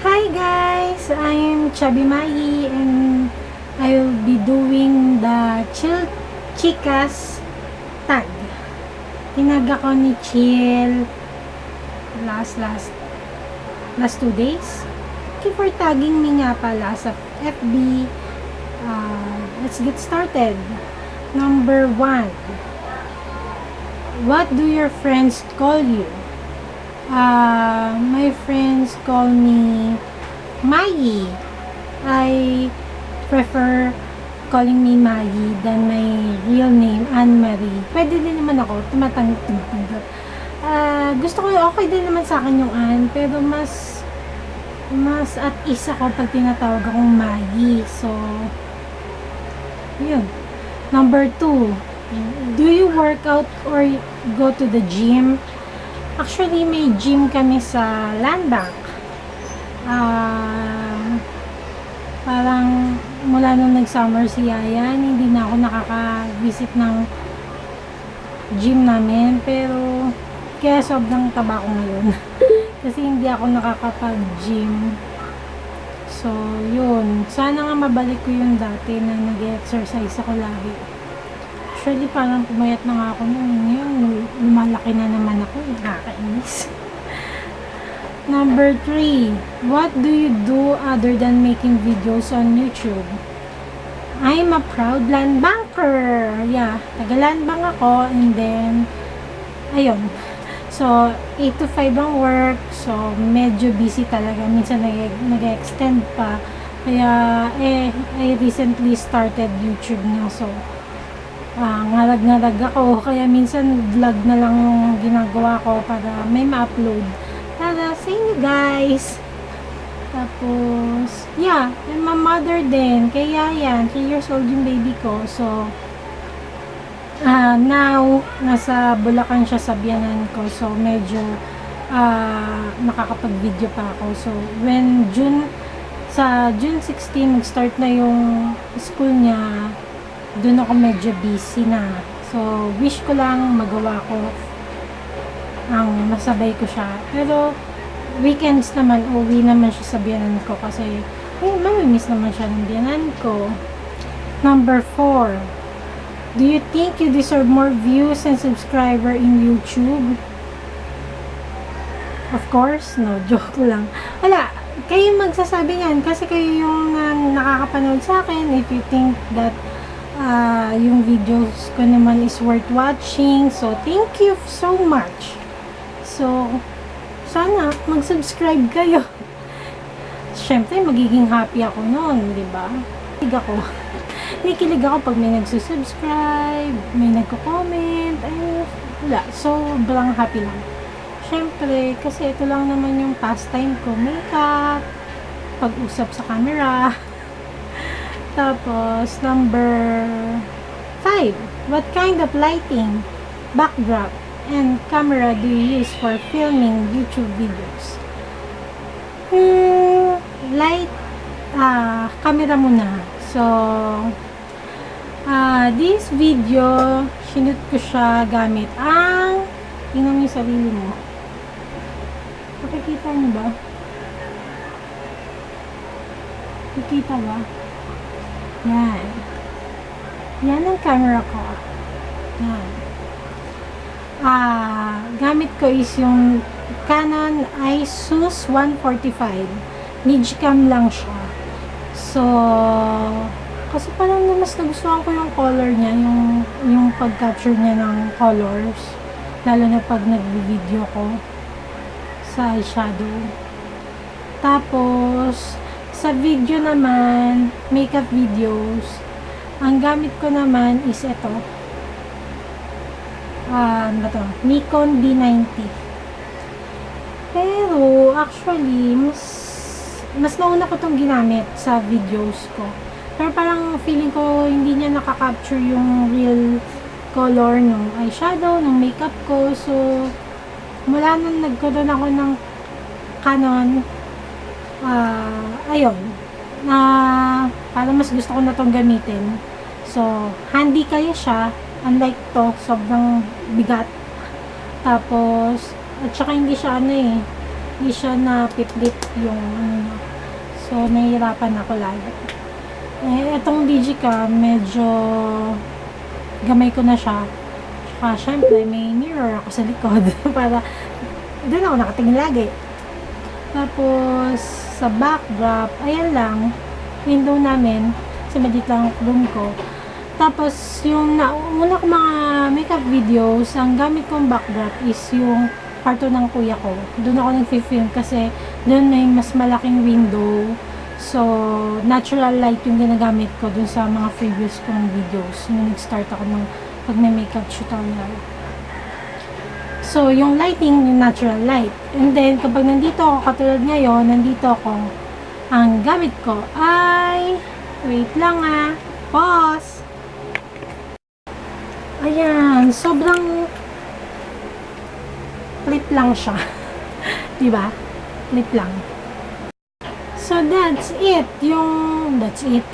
Hi guys! I'm Chubby Mai and I will be doing the Chill Chicas tag. Tinag ako ni Chill last 2 days. Thank you for tagging me nga pala sa FB. Let's get started. Number 1. What do your friends call you? My friends call me Mai. I prefer calling me Mai than my real name, Anne-Marie. Pwede din naman ako, tumatanggap. Gusto ko, okay din naman sa akin yung Anne, pero mas at ease ako pag tinatawag akong Mai. So, yun. Number 2. Do you work out or go to the gym? Actually, may gym kami sa Land Bank. Parang mula nung nag-summer si Yayan, hindi na ako nakaka-visit ng gym namin. Pero, kaya sobrang taba ko ngayon. Kasi hindi ako nakakapag-gym. So, yun. Sana nga mabalik ko yung dati na nag-exercise ako lagi. Actually, parang pumayat na nga ako noon. Ngayon, lumalaki na naman ako. Nakakainis. Number 3. What do you do other than making videos on YouTube? I'm a proud land banker. Yeah, taga-land bank ako. And then, ayun. So, 8 to 5 ang work. So, medyo busy talaga. Minsan nag-extend pa. Kaya, I recently started YouTube na. So, ngarag-ngarag ako. Kaya minsan vlog na lang yung ginagawa ko para may ma-upload. Para sa inyo guys. Tapos, yeah, I'm a mother din. Kaya yan, 3 years old yung baby ko. So, now, nasa Bulacan siya sa biyanan ko. So, medyo nakakapag-video pa ako. So, when sa June 16, mag-start na yung school niya, doon ako medyo busy na. So, wish ko lang magawa ko ang masabay ko siya. Pero, weekends naman, uwi naman siya sa biyanan ko kasi mamimiss naman siya ng biyanan ko. Number 4. Do you think you deserve more views and subscriber in YouTube? Of course, no. Joke lang. Wala. Kayo magsasabi yan kasi kayo yung nakakapanood sa akin. If you think that yung videos ko naman is worth watching. So, thank you so much. So, sana mag-subscribe kayo. Siyempre, magiging happy ako noon, di ba? Nakikilig ako pag may nagsusubscribe, may nagko-comment, wala. Sobrang happy lang. Siyempre, kasi ito lang naman yung pastime ko. Makeup, pag-usap sa camera. Tapos, number 5. What kind of lighting, backdrop, and camera do you use for filming YouTube videos? Camera muna. So, this video, sinut ko siya gamit ang, tingnan mo yung sarili mo. Nakikita niyo ba? Nakikita ba? Yan. Yan ang camera ko. Yan. Gamit ko is yung Canon Asus 145. Nigcam lang siya. So, kasi parang mas nagustuhan ko yung color niya, yung pag-capture niya ng colors. Lalo na pag nag-video ko sa eyeshadow. Tapos, sa video naman, makeup videos, ang gamit ko naman is ito. Nikon D90. Pero, actually, mas nauna ko itong ginamit sa videos ko. Pero parang feeling ko, hindi niya nakaka-capture yung real color ng eyeshadow, ng makeup ko. So, mula nung nagkaroon ako ng Canon, ayun, parang mas gusto ko na itong gamitin. So, handy kaya siya, unlike to, sobrang bigat. Tapos, at saka hindi siya Di siya na piplit yung ano niya. So, nahihirapan ako lalo. Etong Digica, medyo gamay ko na siya. Tsaka, syempre, may mirror ako sa likod para doon ako nakatingin lagi. Tapos, sa backdrop, ayan lang, window namin, kasi maliit lang ang room ko. Tapos, yung una ko mga makeup videos, ang gamit kong backdrop is yung kwarto ng kuya ko. Doon ako nag-film kasi doon may mas malaking window. So, natural light yung ginagamit ko doon sa mga previous kong videos nung nag-start ako ng pag-makeup tutorial. So, yung lighting, yung natural light. And then, kapag nandito ako, katulad ngayon, nandito ako, ang gamit ko ay, wait lang pause. Ayan, sobrang flip lang siya. Diba? Flip lang. So, that's it. That's it.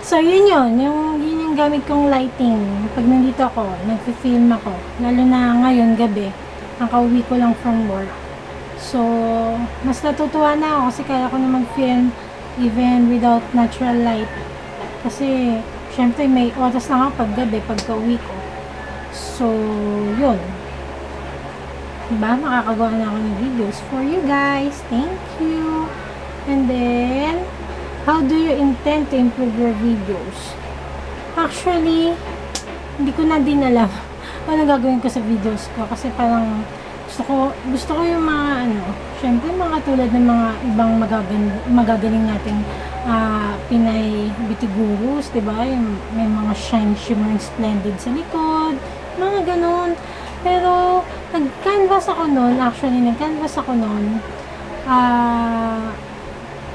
So, yun yung gamit kong lighting. Pag nandito ako, nagfi-film ako. Lalo na ngayon, gabi. Ang kauwi ko lang from work. So, mas natutuwa na ako kasi kaya ko na mag-film even without natural light. Kasi, syempre, may oras lang ako pag gabi, pag kauwi ko. So, yun. Diba? Makakagawa na ako ng videos for you guys. Thank you. And then, how do you intend to improve your videos? Actually, hindi ko na din alam ano gagawin ko sa videos ko kasi parang gusto ko yung mga syempre mga tulad ng mga ibang magagaling nating Pinay beauty gurus, diba? Yung may mga shine, shimmering, splendid sa likod, mga ganun. Pero, nag-canvas ako nun,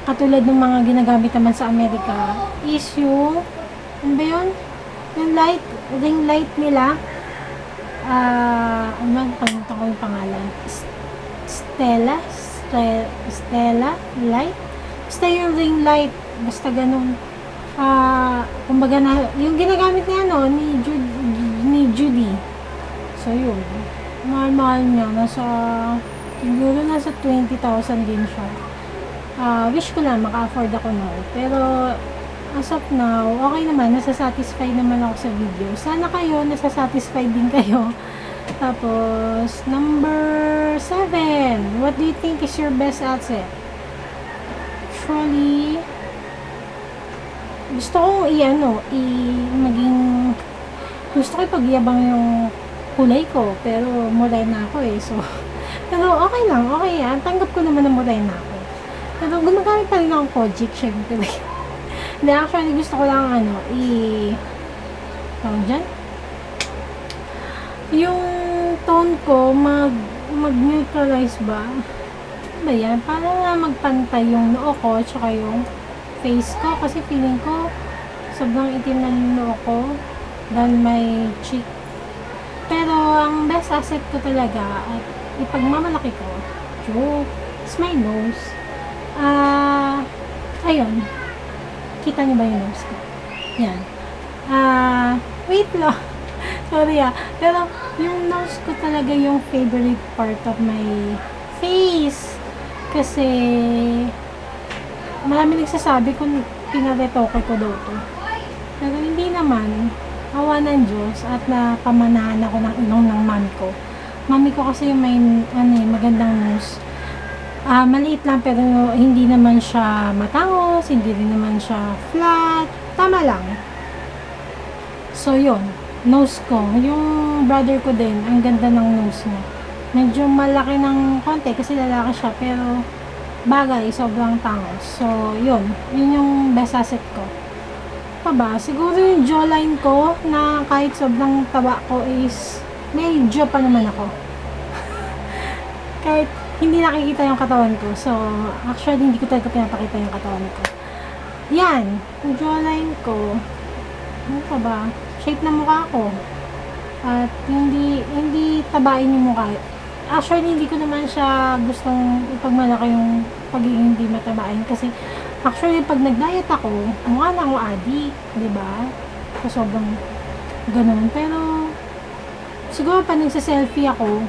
katulad ng mga ginagamit naman sa Amerika, is yung, ano ba yun? Yung ring light nila, palimutan ko yung pangalan, Stella light? Basta yung ring light, basta ganun. Kumbaga na, yung ginagamit niya, ni Judy. So, yun. Mahal niya, siguro nasa 20,000 din siya. Wish ko lang maka-afford ako nun. Pero, as of now, okay naman, nasasatisfy naman ako sa video. Sana kayo, nasasatisfy din kayo. Tapos, number 7. What do you think is your best asset? Actually, gusto kong gusto ko ipag-iyabang yung kulay ko. Pero, morena ako so, pero okay lang, okay yan. Tanggap ko naman na morena ako. Pero, gumagamit pa rin akong Kojic, syempre. Hindi, actually, gusto ko lang, tawag dyan? Yung tone ko, mag-neutralize ba? Ano ba yan? Para na magpantay yung noo ko, tsaka yung face ko. Kasi feeling ko, sobrang itim na yung noo ko. Than my cheek. Pero, ang best asset ko talaga, at ipagmamalaki ko, is my nose. Ayun. Kita niyo ba yung nose ko? Yan. Wait lang. Sorry Pero, yung nose ko talaga yung favorite part of my face. Kasi, marami nagsasabi kung pinaretoke ko daw to. Pero, hindi naman. Awa ng Diyos at napamanahan ako ng ilong ng mami ko. Mami ko kasi yung may, magandang nose. Maliit lang pero hindi naman siya matangos, hindi rin naman siya flat, tama lang. So yun, nose ko, yung brother ko din, ang ganda ng nose niya. Medyo malaki ng konti kasi lalaki siya pero bagay, sobrang tangos. So yun yung best asset ko. Pa ba? Siguro yung jawline ko na kahit sobrang taba ko is medyo pa naman ako. Kahit hindi nakikita yung katawan ko. So, actually, hindi ko talaga pinapakita yung katawan ko. Yan. Yung jawline ko. Ano pa ba? Shape ng mukha ko. At hindi tabain yung mukha. Actually, hindi ko naman siya gustong ipagmalaki yung pagiging hindi matabain. Kasi, actually, pag nag-diet ako, mukha na ako addict. Diba? So, sobrang ganun. Pero, siguro pa nagsa-selfie ako,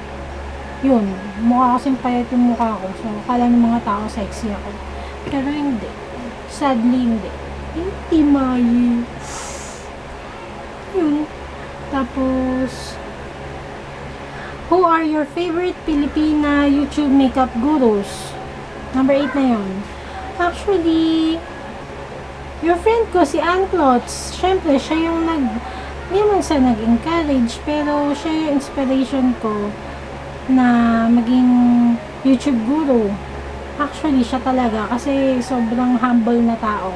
yun, mukha kasing payat yung mukha ko. So, akala ng mga tao sexy ako. Pero hindi. Sadly, hindi. Hindi, Mayi. Yun. Tapos, who are your favorite Filipina YouTube makeup gurus? Number 8 na yun. Actually, your friend ko, si Ann Clots, syempre, siya yung hindi naman siya nag-encourage, pero siya yung inspiration ko na maging YouTube guru. Actually, siya talaga kasi sobrang humble na tao.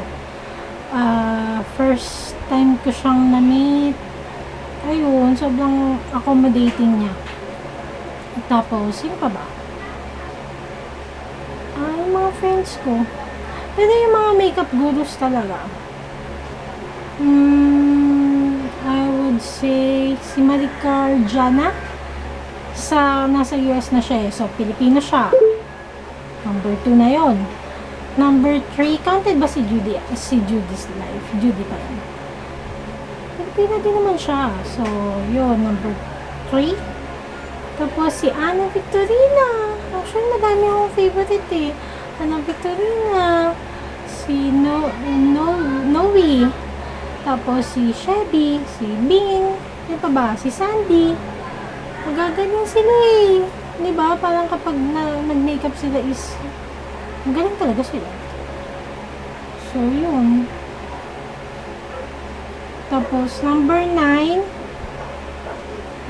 First time ko siyang na-meet. Ayun, sobrang accommodating niya. Tapos, yun pa ba? Yung mga friends ko. Pero yung mga makeup gurus talaga. I would say si Maricar Jana. Nasa US na siya eh. So, Pilipino siya. Number 2 na yon. Number 3, counted ba si Judy? Si Judy's Life. Judy pa rin. Pilipino din naman siya. So, yun. Number 3. Tapos, si Ana Victorina. Actually, madami akong favorite eh. Ana Victorina. Si Noe. Tapos, si Chevy. Si Bing. Ano pa ba? Si Sandy. Magagaling sila eh. Diba? Parang kapag nag-makeup sila is magaling talaga sila. So, yun. Tapos, number 9.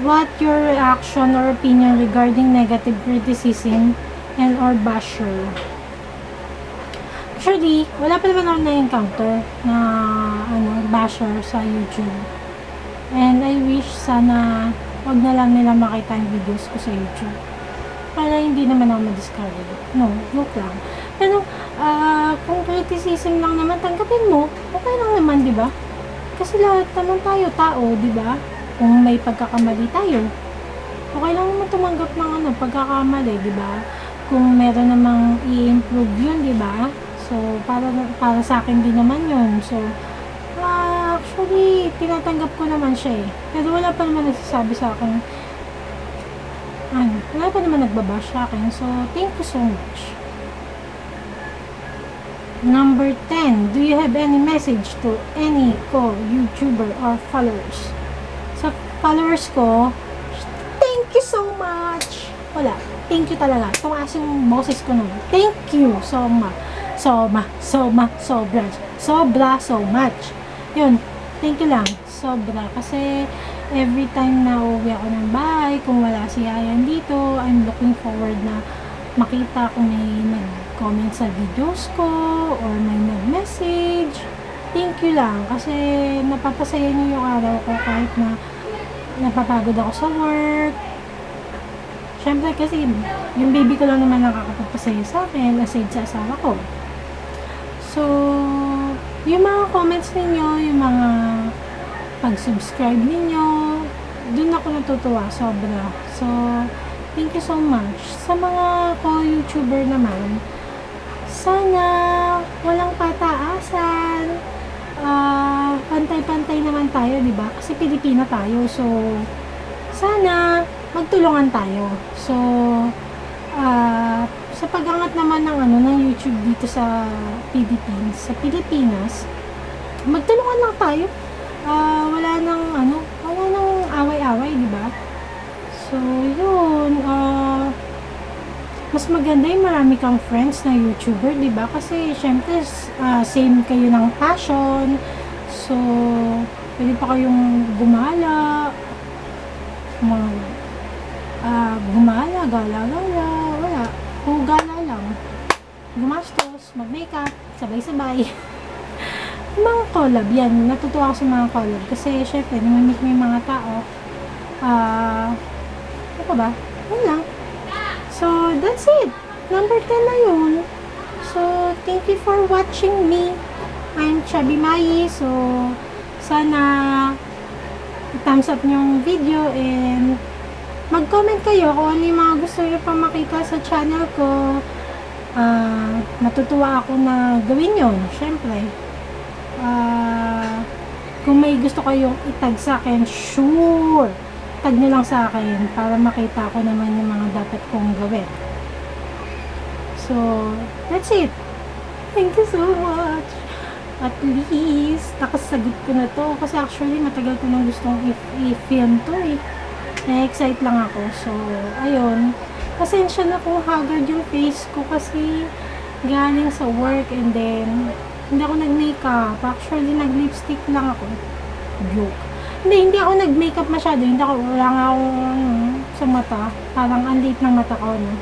What your reaction or opinion regarding negative criticism and or basher? Actually, wala pa naman ako na-encounter na basher sa YouTube. And I wish sana wag na lang nila makita yung videos ko sa YouTube. Para hindi naman ako ma-discourage. No, joke lang. Pero, kung criticism lang naman, tanggapin mo. Okay lang naman, di ba? Kasi lahat naman tayo, tao, di ba? Kung may pagkakamali tayo, okay lang naman tumanggap ng pagkakamali, di ba? Kung meron namang i-improve yun, di ba? So, para sa akin din naman yun. So, actually, tinatanggap ko naman siya eh. Pero wala pa naman nagsasabi sa akin. Wala pa naman nagbabash sa akin. So, thank you so much. Number 10. Do you have any message to any co-YouTuber or followers? Sa followers ko, thank you so much. Wala. Thank you talaga. Tumaas yung boses ko nun. Thank you so much. Sobra, so much. Yun, thank you lang. Sobra. Kasi, every time na uuwi ako ng bahay, kung wala si Ayan dito, I'm looking forward na makita kung may nag-comment sa videos ko, or may nag-message. Thank you lang. Kasi, napapasaya niyo yung araw ko kahit na napapagod ako sa work. Siyempre, kasi, yung baby ko lang naman nakakapagpasaya sa akin, aside sa asawa ko. So, yung mga comments ninyo, yung mga pag-subscribe ninyo, dun ako natutuwa, sobra. So, thank you so much. Sa mga co-YouTuber naman, sana walang pataasan, pantay-pantay naman tayo, di ba? Kasi Pilipina tayo, so, sana magtulungan tayo. So, sa pag-angat naman ng YouTube dito sa Pilipinas, magtulungan lang tayo. Wala nang away-away, di ba? So, yun, mas maganda yung marami kang friends na YouTuber, di ba? Kasi, syempre, same kayo ng passion. So, pwede pa kayong gumala, gala-gala, wala. Kung gala lang, gumastos, mag-makeup, sabay-sabay. Mga collab, yan. Natutuwa ako sa mga collab. Kasi, syempre, namamit mo yung mga tao. Ano pa ba? Yun lang. So, that's it. Number 10 na yun. So, thank you for watching me. I'm Chubby Mai. So, sana thumbs up yung video and mag-comment kayo kung ano yung mga gusto nyo pa makita sa channel ko. Natutuwa ako na gawin yun, syempre. Kung may gusto kayong itag sa akin, sure, tag nyo lang sa akin para makita ko naman yung mga dapat kong gawin. So, that's it. Thank you so much. At least, nakasagot ko na to. Kasi actually, matagal ko nang gustong i-film to eh. Na-excite lang ako. So, ayun. Pasensya na kung haggard yung face ko kasi galing sa work and then hindi ako nag-makeup. Actually, nag-lipstick lang ako. Joke. Hindi ako nag-makeup masyado. Wala nga akong sa mata. Parang ang late ng mata ko, no?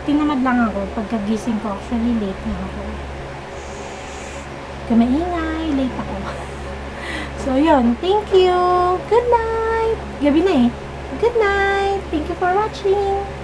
Tinamad lang ako. Pagkagising ko, actually, late na ako. Kamaingay, late ako. So, yun. Thank you. Good night. Gabi na eh. Good night. Thank you for watching.